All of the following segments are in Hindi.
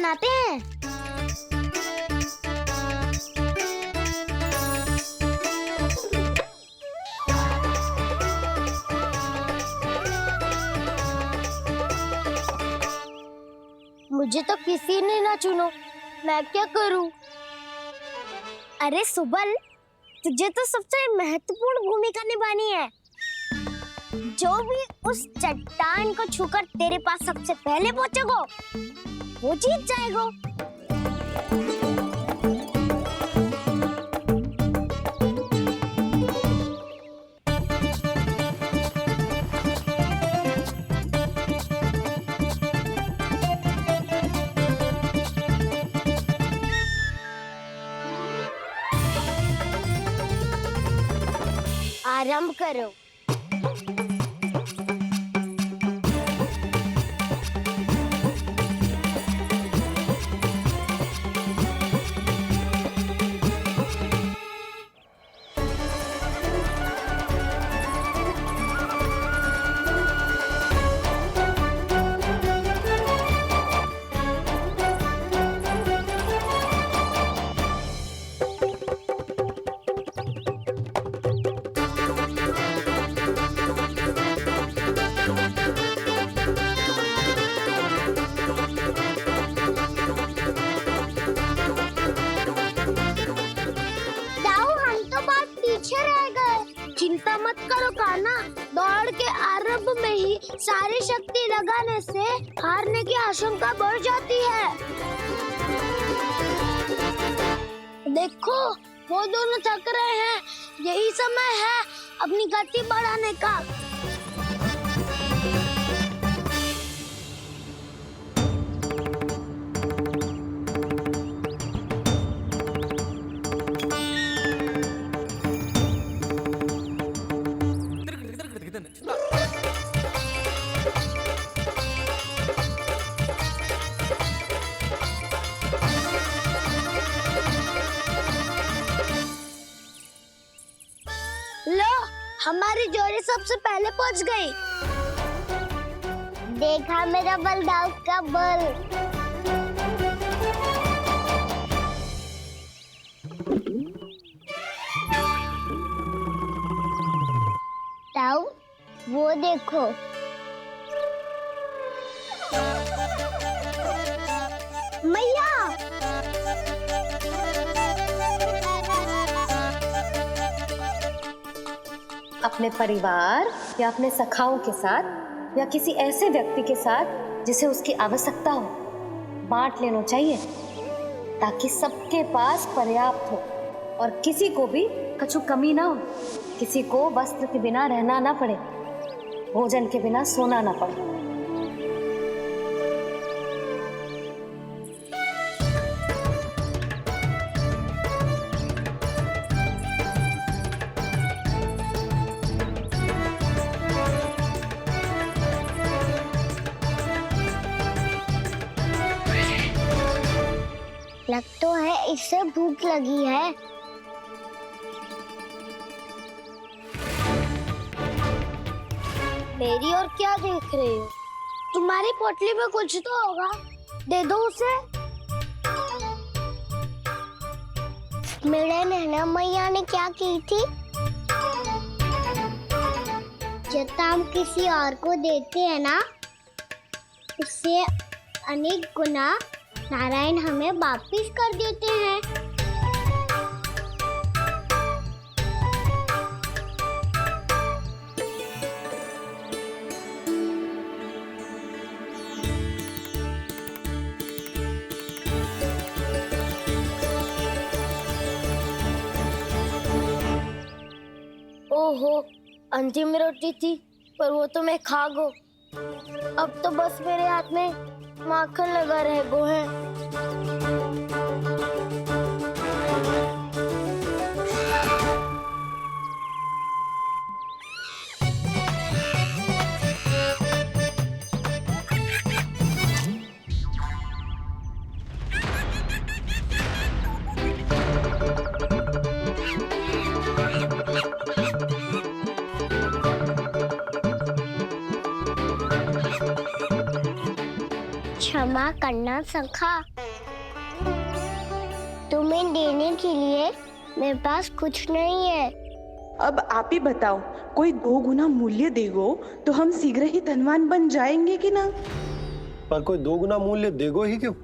बनाते हैं। मुझे तो किसी ने ना चुनो, मैं क्या करूं? अरे सुबल, तुझे तो सबसे महत्वपूर्ण भूमिका निभानी है। जो भी उस चट्टान को छूकर तेरे पास सबसे पहले पहुंचेगा, वो जीत जाएगा। आरंभ करो। चिंता मत करो कान्हा, दौड़ के आरंभ में ही सारी शक्ति लगाने से हारने की आशंका बढ़ जाती है। देखो, वो दोनों थक रहे हैं, यही समय है अपनी गति बढ़ाने का। लो, हमारी जोड़ी सबसे पहले पहुंच गई। देखा मेरा बल, दाऊद का बल। दाऊ, वो देखो। मैया, अपने परिवार या अपने सखाओं के साथ या किसी ऐसे व्यक्ति के साथ जिसे उसकी आवश्यकता हो, बांट लेना चाहिए ताकि सबके पास पर्याप्त हो और किसी को भी कछु कमी ना हो, किसी को वस्त्र के बिना रहना ना पड़े, भोजन के बिना सोना ना पड़े। लग तो है इससे भूख लगी है। मेरी और क्या देख रहे हो? तुम्हारी पोटली में कुछ तो होगा, दे दो उसे। मेरे नैना मैया ने क्या की थी? जब हम किसी और को देते हैं ना, उससे अनेक गुना नारायण हमें वापिस कर देते हैं। ओहो, अंतिम रोटी थी, पर वो तो मैं खा गो। अब तो बस मेरे हाथ में माखन लगा रह गो है। क्षमा क्षमा करना सखा। तुम्हें देने के लिए मेरे पास कुछ नहीं है। अब आप ही बताओ, कोई 2 गुना मूल्य देगो तो हम शीघ्र ही धनवान बन जाएंगे कि ना? पर कोई 2 गुना मूल्य देगो ही क्यों?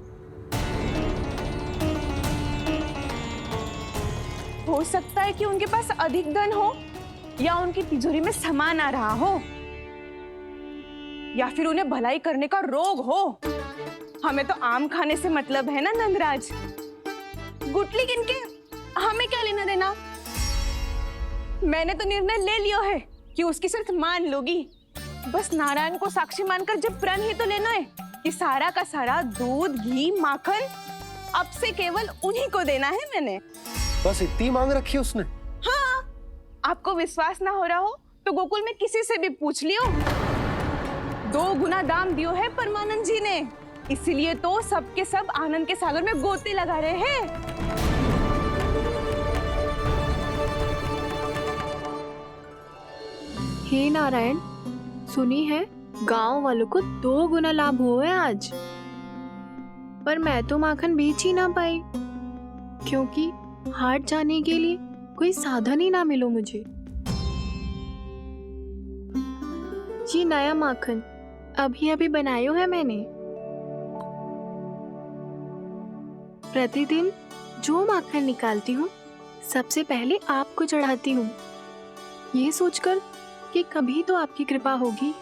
हो सकता है कि उनके पास अधिक धन हो, या उनकी तिजोरी में सामान आ रहा हो, या फिर उन्हें भलाई करने का रोग हो। हमें तो आम खाने से मतलब है ना नंदराज। गुटली किनके, हमें क्या लेना देना। मैंने तो निर्णय ले लिया है कि उसकी सिर्फ मान लोगी। बस नारायण को साक्षी मानकर जब प्रण ही तो लेना है कि सारा का सारा दूध, घी, माखन अब से केवल उन्हीं को देना है मैंने। बस इतनी मांग रखी उसने? हाँ, आपको विश्वास ना हो रहा हो तो गोकुल में किसी से भी पूछ लियो। 2 गुना दाम दियो है परमानंद जी ने, इसलिए तो सबके सब आनंद के सागर में गोते लगा रहे हैं। हे नारायण, सुनी है गांव वालों को 2 गुना लाभ हुआ है आज। पर मैं तो माखन बेच ही ना पाई, क्योंकि हाट जाने के लिए कोई साधन ही ना मिलो मुझे। ये नया माखन अभी अभी बनायो है मैंने। प्रतिदिन जो माखन निकालती हूँ सबसे पहले आपको चढ़ाती हूँ, ये सोचकर कि कभी तो आपकी कृपा होगी।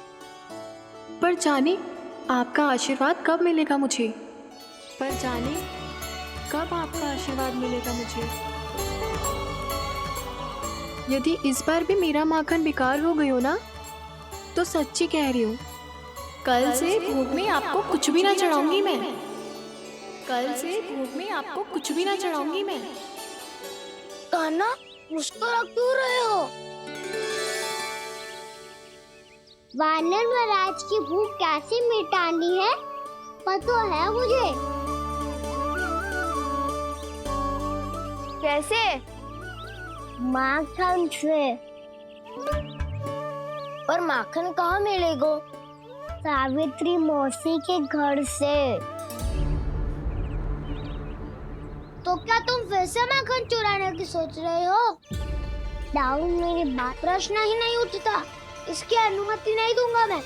पर जाने आपका आशीर्वाद कब मिलेगा मुझे, पर जाने कब आपका आशीर्वाद मिलेगा मुझे। यदि इस बार भी मेरा माखन बेकार हो गयो ना, तो सच्ची कह रही हूँ, कल से भोग में आपको कुछ भी ना चढ़ाऊंगी मैं। कल से भोग में आपको कुछ भी ना चढ़ाऊंगी मैं। कान्हा, मुस्कुरा क्यों रहे हो? वानर महाराज की भूख कैसे मिटानी है पता है मुझे। कैसे? माखन से। और माखन कहाँ मिलेगा? सावित्री मौसी के घर से। तो क्या तुम फिर से माखन चुराने की सोच रहे हो? डाउन मेरी बात प्रश्न ही नहीं उठता, इसकी अनुमति नहीं दूंगा मैं।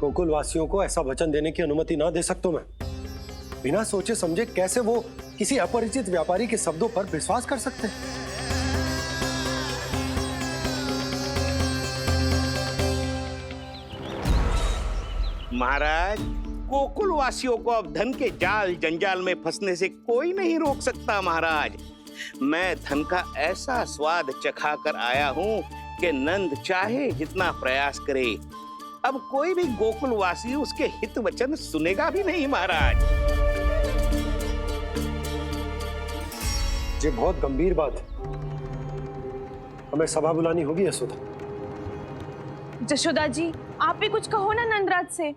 गोकुल वासियों को ऐसा वचन देने की अनुमति ना दे सकता मैं। बिना सोचे समझे कैसे वो किसी अपरिचित व्यापारी के शब्दों पर विश्वास कर सकते हैं? महाराज, गोकुल वासियों को अब धन के जाल जंजाल में फंसने से कोई नहीं रोक सकता। महाराज, मैं धन का ऐसा स्वाद चखा कर आया हूँ कि नंद चाहे जितना प्रयास करे, अब कोई भी गोकुल वासी उसके हित वचन सुनेगा भी नहीं। महाराज, ये बहुत गंभीर बात है, हमें सभा बुलानी होगी यशोदा। जशोदा जी, आप भी कुछ कहो ना नंदराज से।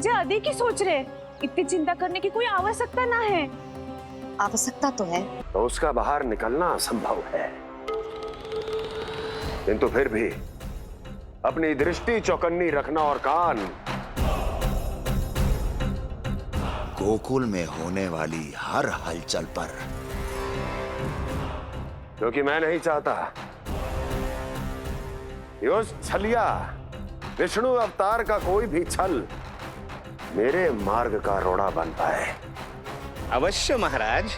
जे अधिक ही सोच रहे, इतनी चिंता करने की कोई आवश्यकता ना है। आवश्यकता तो है, तो उसका बाहर निकलना असंभव है, किंतु फिर भी अपनी दृष्टि चौकन्नी रखना और कान गोकुल में होने वाली हर हलचल पर, क्योंकि मैं नहीं चाहता कि उस छलिया विष्णु अवतार का कोई भी छल मेरे मार्ग का रोड़ा बन पाए। अवश्य महाराज।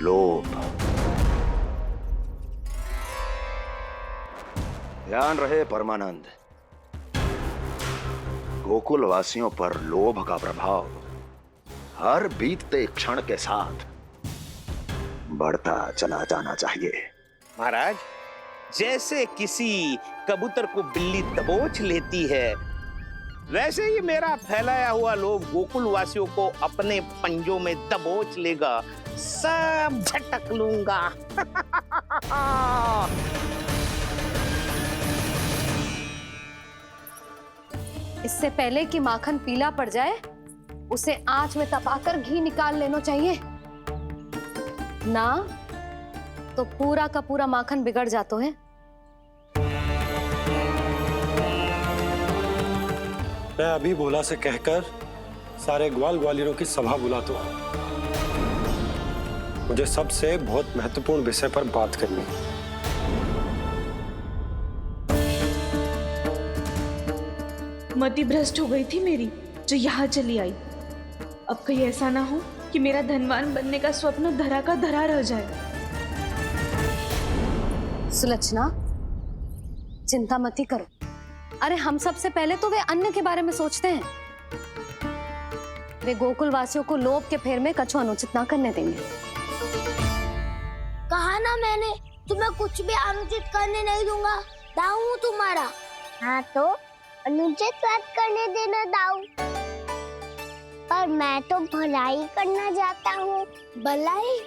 लोभ। ध्यान रहे परमानंद, गोकुल वासियों पर लोभ का प्रभाव हर बीतते क्षण के साथ बढ़ता चला जाना चाहिए। महाराज, जैसे किसी कबूतर को बिल्ली दबोच लेती है, वैसे ही मेरा फैलाया हुआ लोभ गोकुल वासियों को अपने पंजों में दबोच लेगा। सब झटक लूंगा। इससे पहले कि माखन पीला पड़ जाए, उसे आंच में तपाकर घी निकाल लेना चाहिए ना, तो पूरा का पूरा माखन बिगड़ जाता है। मैं अभी भोला से कहकर सारे ग्वाल ग्वालियरों की सभा बुलाता हूँ। मुझे सबसे बहुत महत्वपूर्ण विषय पर बात करनी है। मति भ्रष्ट हो गई थी मेरी, जो यहाँ चली आई। अब कहीं ऐसा ना हो कि मेरा धनवान बनने का स्वप्न धरा का धरा रह जाए। सुलक्षणा, चिंता मत ही करो। अरे हम सबसे पहले तो वे अन्न के बारे में सोचते हैं। वे गोकुल वासियों को लोभ के फेर में कछु अनुचित ना करने देंगे। कहा ना मैंने, तुम्हें कुछ भी अनुचित करने नहीं दूंगा। दाऊ हूँ तुम्हारा। हाँ तो अनुचित बात करने देना दाऊ। पर मैं तो भलाई करना चाहता हूँ। भलाई?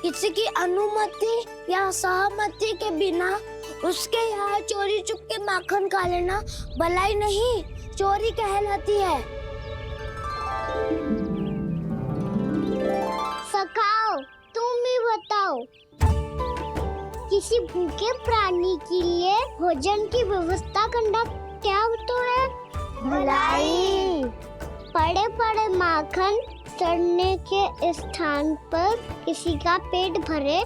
किसी की अनुमति या सहमति के बिना उसके यहाँ चोरी चुप के माखन खा लेना भलाई नहीं, चोरी कहलाती है। सखाओ, तुम ही बताओ, किसी भूखे प्राणी के लिए भोजन की व्यवस्था करना क्या तो है? भलाई। पड़े पड़े माखन सड़ने के स्थान पर किसी का पेट भरे,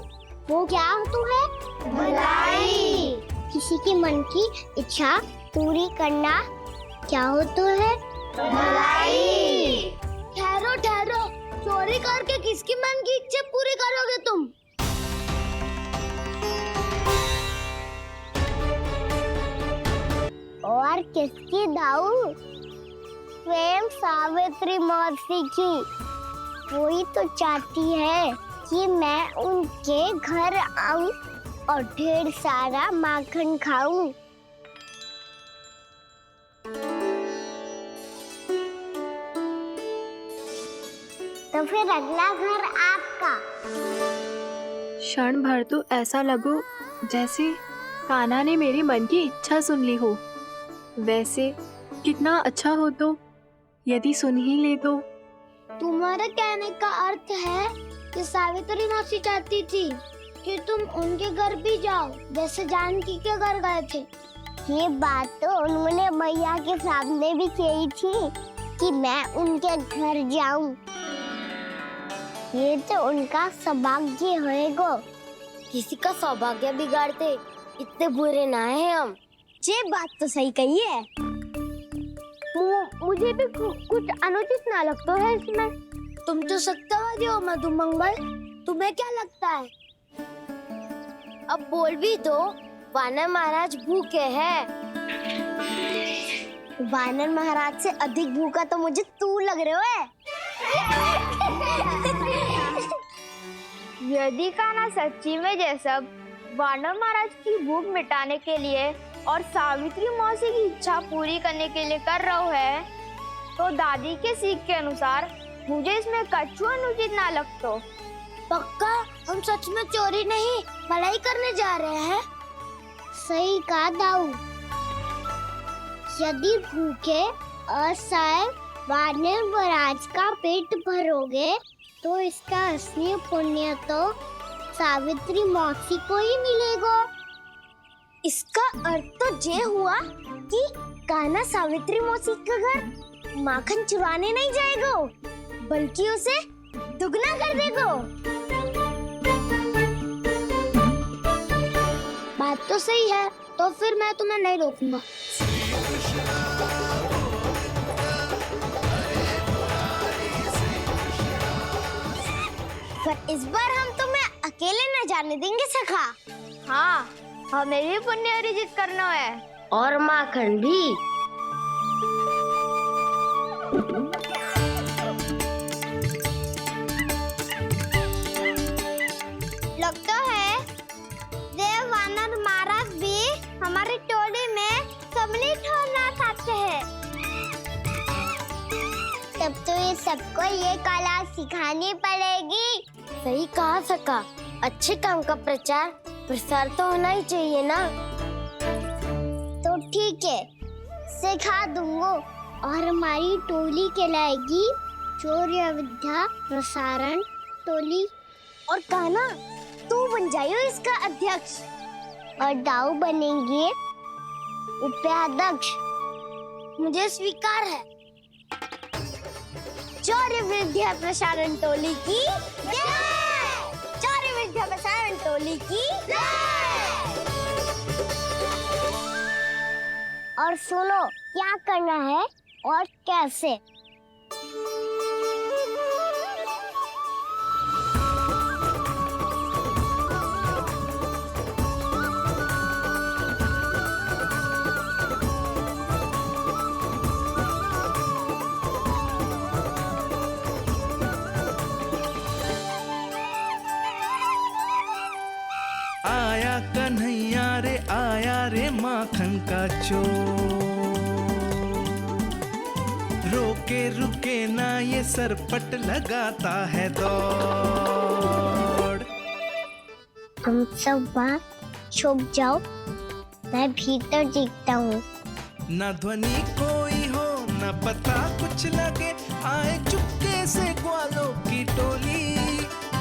वो क्या तो है? भलाई। किसी के मन की इच्छा पूरी करना क्या हो तो है? भलाई। ठहरो ठहरो, चोरी करके किसकी मन की इच्छा पूरी करोगे तुम? और किसकी दाऊ? स्वयं सावित्री मौसी की। वही तो चाहती है कि मैं उनके घर आऊं और ढेर सारा माखन खाऊं। तो फिर अगला घर आपका। क्षण भर तो ऐसा लगो जैसे कान्हा ने मेरे मन की इच्छा सुन ली हो। वैसे कितना अच्छा हो तो यदि सुन ही ले तो। तुम्हारे कहने का अर्थ है कि सावित्री मौसी चाहती थी कि तुम उनके घर भी जाओ, जैसे जानकी के घर गए थे। ये बात तो उन्होंने भैया के सामने भी कही थी कि मैं उनके घर जाऊं। ये तो उनका सौभाग्य होएगा। किसी का सौभाग्य बिगाड़ते इतने बुरे ना है हम। ये बात तो सही कही है। मुझे भी कुछ अनुचित ना लगता है इसमें। तुम तो सत्यवादी हो मधुमंगल, तुम्हें क्या लगता है? अब बोल भी दो, वानर महाराज भूखे हैं। वानर महाराज से अधिक भूखा तो मुझे तू लग रहे हो। यदि कान्हा सच्ची में जैसा वानर महाराज की भूख मिटाने के लिए और सावित्री मौसी की इच्छा पूरी करने के लिए कर रहा है, तो दादी के सीख के अनुसार मुझे इसमें कछु अनुचित ना लगता। पक्का हम सच में चोरी नहीं भलाई करने जा रहे हैं। सही कहा दाऊ। यदि भूखे असहाय वानर महाराज का पेट भरोगे तो इसका असली पुण्य तो सावित्री मौसी को ही मिलेगा। इसका अर्थ तो ये हुआ कि कान्हा सावित्री मौसी के घर माखन चुराने नहीं जाएगा, बल्कि उसे दुगना कर देगा। बात तो सही है, तो फिर मैं तुम्हें नहीं रोकूंगा। पर इस बार हम तुम्हें अकेले न जाने देंगे सखा। हाँ, हमें भी पुण्य अर्जित करना है और माखन भी। लगता है देव वानर महाराज भी हमारी टोली में सम्मिलित होना चाहते हैं। तब तो ये सबको ये कला सिखानी पड़ेगी। सही कहा सका। अच्छे काम का प्रचार प्रसार तो होना ही चाहिए ना। तो ठीक है, सिखा दूंगा और हमारी टोली कहलाएगी शौर्य विद्या प्रसारण टोली। और कान्हा तू बन जाइयो इसका अध्यक्ष और दाऊ बनेंगे उपाध्यक्ष। मुझे स्वीकार है। शौर्य विद्या प्रसारण टोली की जय। शौर्य विद्या प्रसारण टोली की जय। और सुनो क्या करना है और कैसे। आया कन्हैया रे आया रे माखन का चोर, रोके रुके ना ये सरपट लगाता है दौड़। तुम सब वहाँ छुप जाओ, मैं भीतर देखता हूँ। न ध्वनि कोई हो न पता कुछ लगे, आए चुपके से ग्वालों की टोली।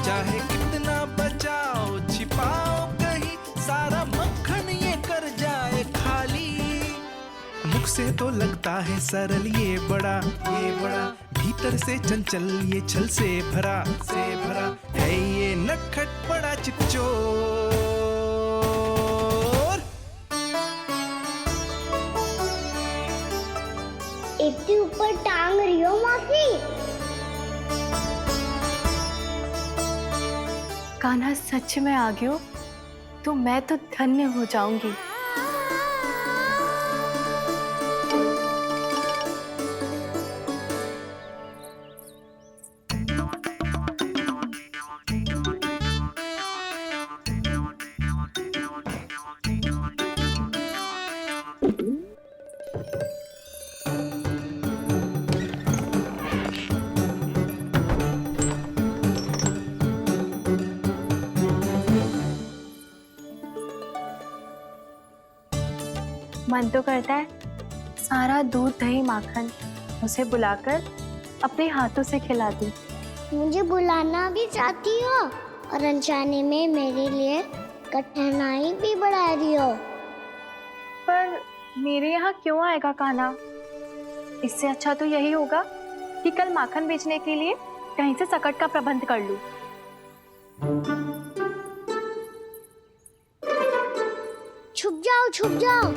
चाहे कितना बचाओ छिपाओ कहीं, सारा मक्खन ये कर जाए खाली। मुख से तो लगता है सरल ये बड़ा भीतर से चंचल ये छल से भरा है ये नटखट बड़ा चिपचोर। इतनी ऊपर टांग रही हो माफी। कान्हा सच में आ गए हो तो मैं तो धन्य हो जाऊंगी। मन तो करता है सारा दूध दही माखन उसे बुलाकर अपने हाथों से खिला दूं। मुझे बुलाना भी चाहती हो और अनजाने में मेरे लिए कठिनाई भी बढ़ा रही हो। पर मेरे यहाँ क्यों आएगा कान्हा? इससे अच्छा तो यही होगा कि कल माखन बेचने के लिए कहीं से सकट का प्रबंध कर लूं। छुप जाओ छुप जाओ।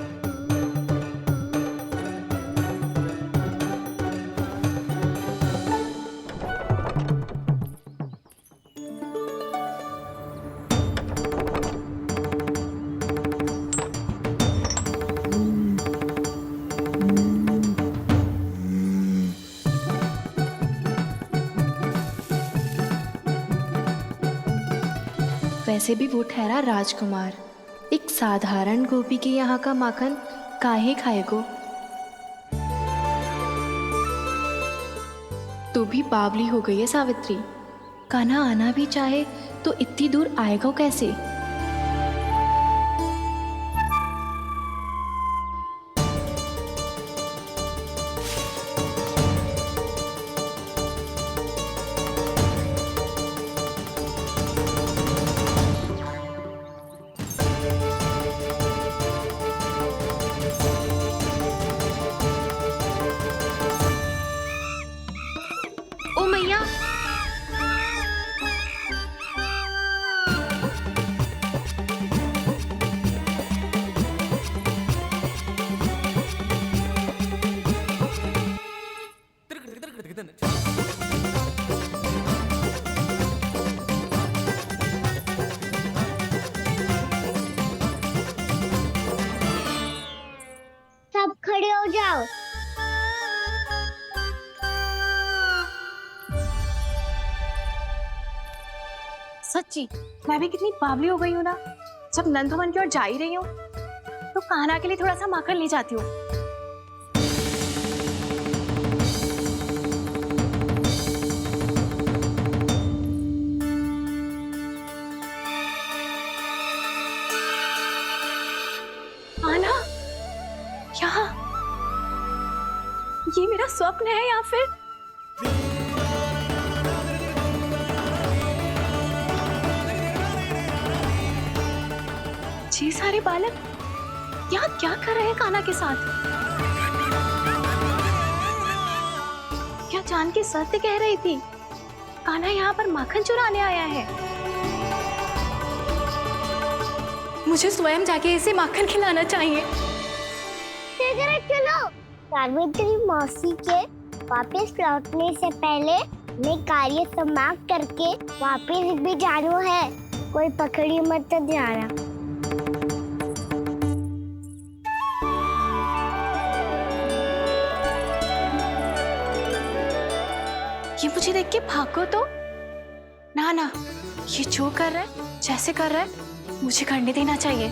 वैसे भी वो ठहरा राजकुमार, एक साधारण गोपी के यहाँ का माखन काहे खाएगो। तू भी बावली हो गई है सावित्री। कान्हा आना भी चाहे तो इतनी दूर आएगा कैसे? ओ मैया, सब खड़े हो जाओ। सच्ची मैं भी कितनी बावली हो गई हूँ ना। जब नंदभवन की ओर जा ही रही हूँ तो कान्हा के लिए थोड़ा सा माखन ले जाती हूँ। कान्हा, यहाँ ये मेरा स्वप्न है या फिर ये सारे बालक यहाँ क्या कर रहे हैं कान्हा के साथ? क्या जानकी सत्य कह रही थी? कान्हा यहाँ पर माखन चुराने आया है। मुझे स्वयं जाके इसे माखन खिलाना चाहिए। चलो, सावित्री मौसी के वापस लौटने से पहले मैं कार्य समाप्त करके वापस भी जानू है। कोई पकड़ी मत जाना। ये मुझे देख के भागो तो ना, ये जो कर रहा है, जैसे कर रहा है, मुझे करने देना चाहिए।